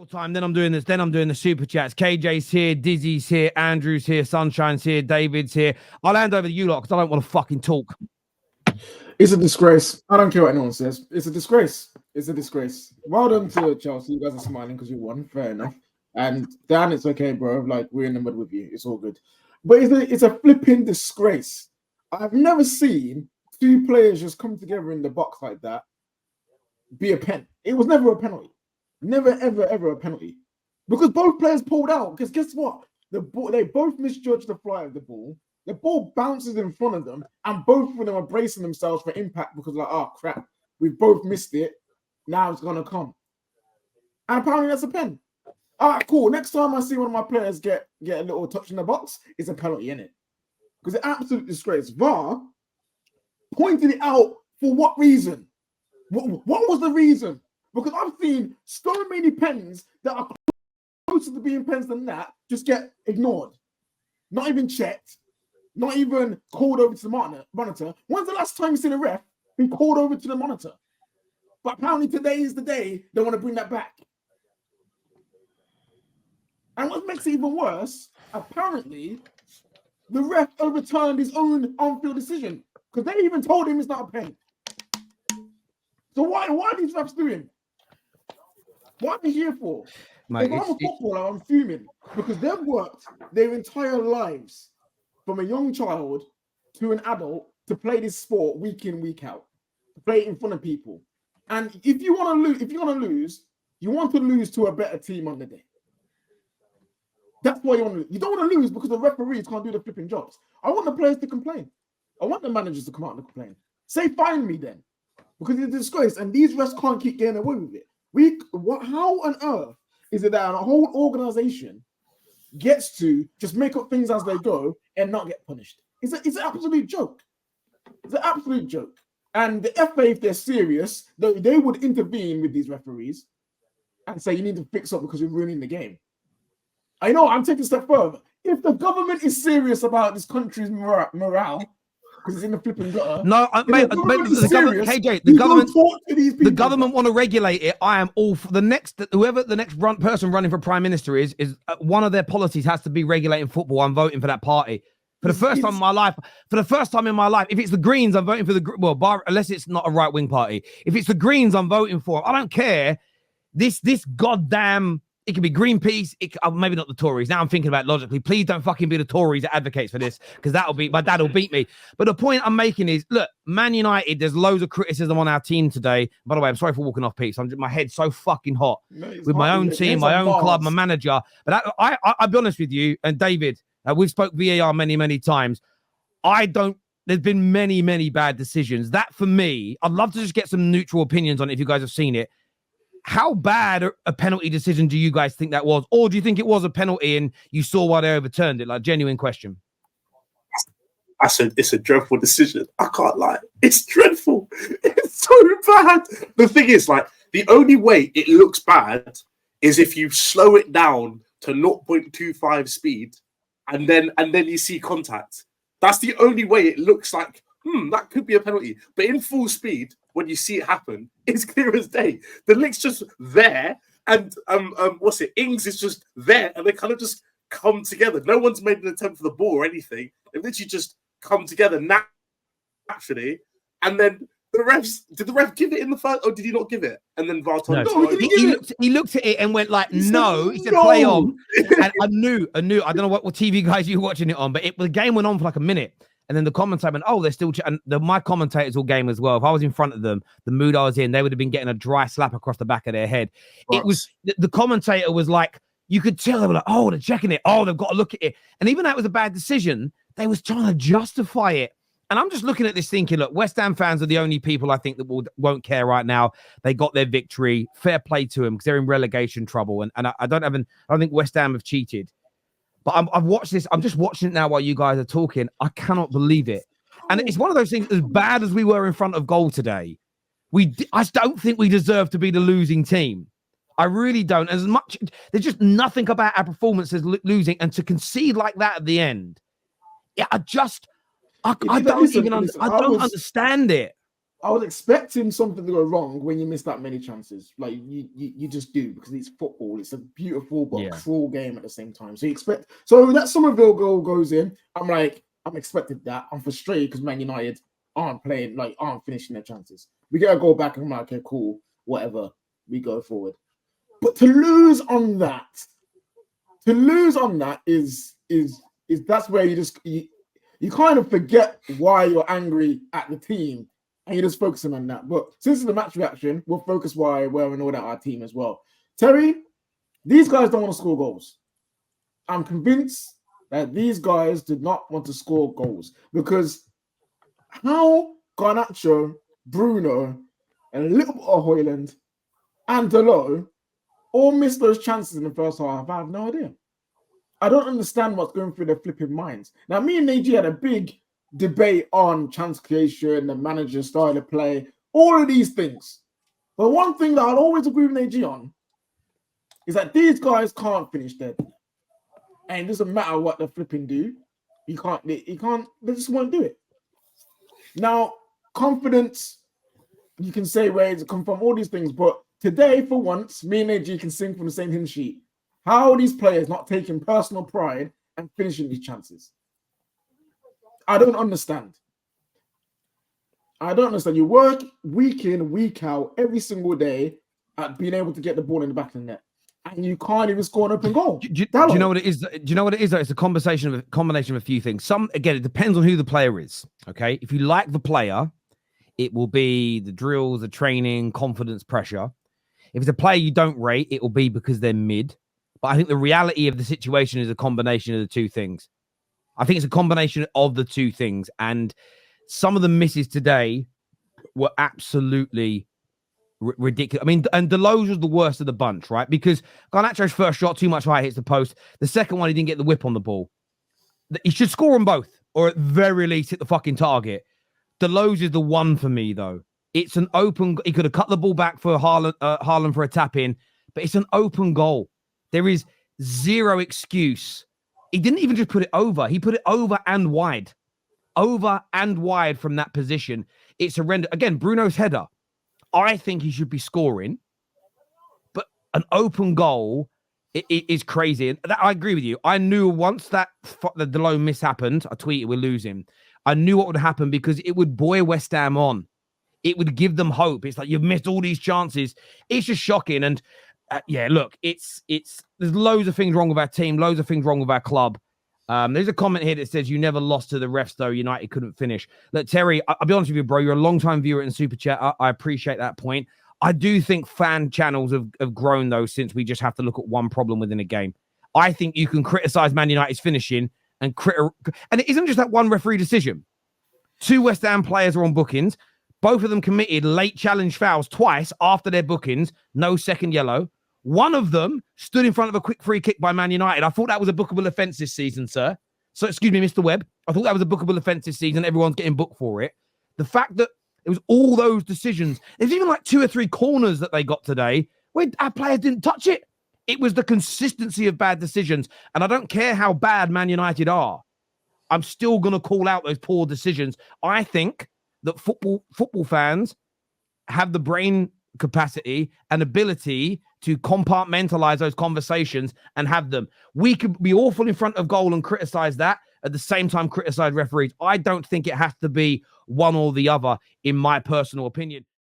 little time. Then I'm doing this. Then I'm doing the super chats. KJ's here, Dizzy's here, Andrew's here, Sunshine's here, David's here. I'll hand over to you lot because I don't want to fucking talk. It's a disgrace. I don't care what anyone says. It's a disgrace. It's a disgrace. Well done to Chelsea. You guys are smiling because you won. Fair enough. And Dan, it's okay, bro. Like, we're in the mud with you. It's all good. But it's a flipping disgrace. I've never seen two players just come together in the box like that be a pen. It was never a penalty. Never, ever, ever a penalty. Because both players pulled out. Because guess what? They both misjudged the fly of the ball. The ball bounces in front of them, and both of them are bracing themselves for impact because, like, oh, crap, we've both missed it. Now it's going to come. And apparently that's a pen. All right, cool. Next time I see one of my players get a little touch in the box, it's a penalty, innit? Because it's an absolute disgrace. VAR pointed it out for what reason? What was the reason? Because I've seen so many pens that are closer to being pens than that just get ignored. Not even checked. Not even called over to the monitor. When's the last time you seen a ref been called over to the monitor? But apparently today is the day they want to bring that back. And what makes it even worse, apparently, the ref overturned his own on-field decision because they even told him it's not a pen. So why are these refs doing? What are they here for? Mate, if I'm a footballer, I'm fuming because they've worked their entire lives from a young child to an adult to play this sport week in, week out, to play it in front of people. And if you want to lose, you want to lose to a better team on the day. That's why you want to lose. You don't want to lose because the referees can't do the flipping jobs. I want the players to complain. I want the managers to come out and complain. Say, fine me then. Because it's a disgrace. And these refs can't keep getting away with it. How on earth is it that a whole organization gets to just make up things as they go and not get punished? It's an absolute joke. It's an absolute joke. And the FA, if they're serious, they would intervene with these referees and say, you need to fix up because you're ruining the game. I know, I'm taking a step further. If the government is serious about this country's morale, because it's in the flipping gutter. No, the government want to regulate it. I am all for whoever the next person running for prime minister is one of their policies has to be regulating football. I'm voting for that party. For the first time in my life, if it's the Greens, I'm voting for unless it's not a right-wing party. If it's the Greens, I'm voting for. I don't care. This goddamn. It could be Greenpeace. Maybe not the Tories. Now I'm thinking about it logically. Please don't fucking be the Tories that advocates for this because my dad will beat me. But the point I'm making is, look, Man United, there's loads of criticism on our team today. By the way, I'm sorry for walking off, Pete. My head's so fucking hot with my own team, my own club, my manager. But I'll be honest with you, and David, we've spoke VAR many, many times. There's been many, many bad decisions. That, for me, I'd love to just get some neutral opinions on it if you guys have seen it. How bad a penalty decision do you guys think that was? Or do you think it was a penalty and you saw why they overturned it? Like, genuine question. It's a dreadful decision. I can't lie. It's dreadful. It's so bad. The thing is, like, the only way it looks bad is if you slow it down to 0.25 speed and then you see contact. That's the only way it looks like, that could be a penalty. But in full speed, when you see it happen, it's clear as day. The link's just there, and Ings is just there, and they kind of just come together. No one's made an attempt for the ball or anything. They literally just come together naturally, and then did the ref give it in the first, or did he not give it? And then VAR told him. He looked at it and went like, no. He said, play on. And I knew. I don't know what TV guys you were watching it on, but the game went on for like a minute. And then the commentator went, they're still... my commentators all game as well. If I was in front of them, the mood I was in, they would have been getting a dry slap across the back of their head. Right. It was... The commentator was like... You could tell they were like, they're checking it. They've got to look at it. And even though it was a bad decision, they was trying to justify it. And I'm just looking at this thinking, look, West Ham fans are the only people I think that won't care right now. They got their victory. Fair play to them because they're in relegation trouble. And I don't think West Ham have cheated. But I've watched this. I'm just watching it now while you guys are talking. I cannot believe it. And it's one of those things, as bad as we were in front of goal today, I don't think we deserve to be the losing team. I really don't. There's just nothing about our performances losing, and to concede like that at the end. Yeah, I don't understand it. I was expecting something to go wrong when you miss that many chances. Like you just do, because it's football. It's a beautiful but cruel game at the same time. So you expect. So that Somerville goal goes in. I'm like, I'm expected that. I'm frustrated because Man United aren't finishing their chances. We get a goal back, and I'm like, okay, cool, whatever. We go forward. But to lose on that is that's where you kind of forget why you're angry at the team, and you're just focusing on that. But since it's the match reaction, we'll focus why we're annoyed at our team as well. Terry, these guys don't want to score goals. I'm convinced that these guys did not want to score goals, because how Garnacho, Bruno, and a little bit of Højlund and Dalot all missed those chances in the first half, I have no idea. I don't understand what's going through their flipping minds. Now, me and AG had a big debate on chance creation, the manager's style of play, all of these things. But one thing that I'll always agree with AG on is that these guys can't finish dead. And it doesn't matter what the flipping do. They just won't do it. Now, confidence, you can say where it's come from, all these things, but today, for once, me and AG can sing from the same hymn sheet. How are these players not taking personal pride and finishing these chances? I don't understand. You work week in, week out, every single day at being able to get the ball in the back of the net, and you can't even score an open goal. Do you know what it is? Do you know what it is? Though? It's a combination of a few things. Again, it depends on who the player is. Okay, if you like the player, it will be the drills, the training, confidence, pressure. If it's a player you don't rate, it will be because they're mid. But I think the reality of the situation is a combination of the two things. I think it's a combination of the two things. And some of the misses today were absolutely ridiculous. I mean, and Deloge was the worst of the bunch, right? Because Garnacho's first shot, too much high, hits the post. The second one, he didn't get the whip on the ball. He should score them both, or at very least hit the fucking target. Deloge is the one for me, though. It's an open. He could have cut the ball back for Haaland for a tap in, but it's an open goal. There is zero excuse. He didn't even just put it over. He put it over and wide from that position. It's horrendous. Again, Bruno's header. I think he should be scoring, but an open goal it is crazy. And I agree with you. I knew once that the Deloge miss happened, I tweeted we're losing. I knew what would happen because it would buoy West Ham on. It would give them hope. It's like, you've missed all these chances. It's just shocking. And look, there's loads of things wrong with our team, loads of things wrong with our club. There's a comment here that says you never lost to the refs, though. United couldn't finish. Look, Terry, I'll be honest with you, bro. You're a long-time viewer in Super Chat. I appreciate that point. I do think fan channels have grown, though, since we just have to look at one problem within a game. I think you can criticize Man United's finishing and it isn't just that one referee decision. 2 West Ham players are on bookings. Both of them committed late challenge fouls twice after their bookings. No second yellow. One of them stood in front of a quick free kick by Man United. I thought that was a bookable offence this season, sir. So, excuse me, Mr. Webb. I thought that was a bookable offence this season. Everyone's getting booked for it. The fact that it was all those decisions. There's even like 2 or 3 corners that they got today where our players didn't touch it. It was the consistency of bad decisions. And I don't care how bad Man United are. I'm still going to call out those poor decisions. I think that football fans have the brain capacity and ability to compartmentalize those conversations and have them. We could be awful in front of goal and criticize that, at the same time criticize referees. I don't think it has to be one or the other, in my personal opinion.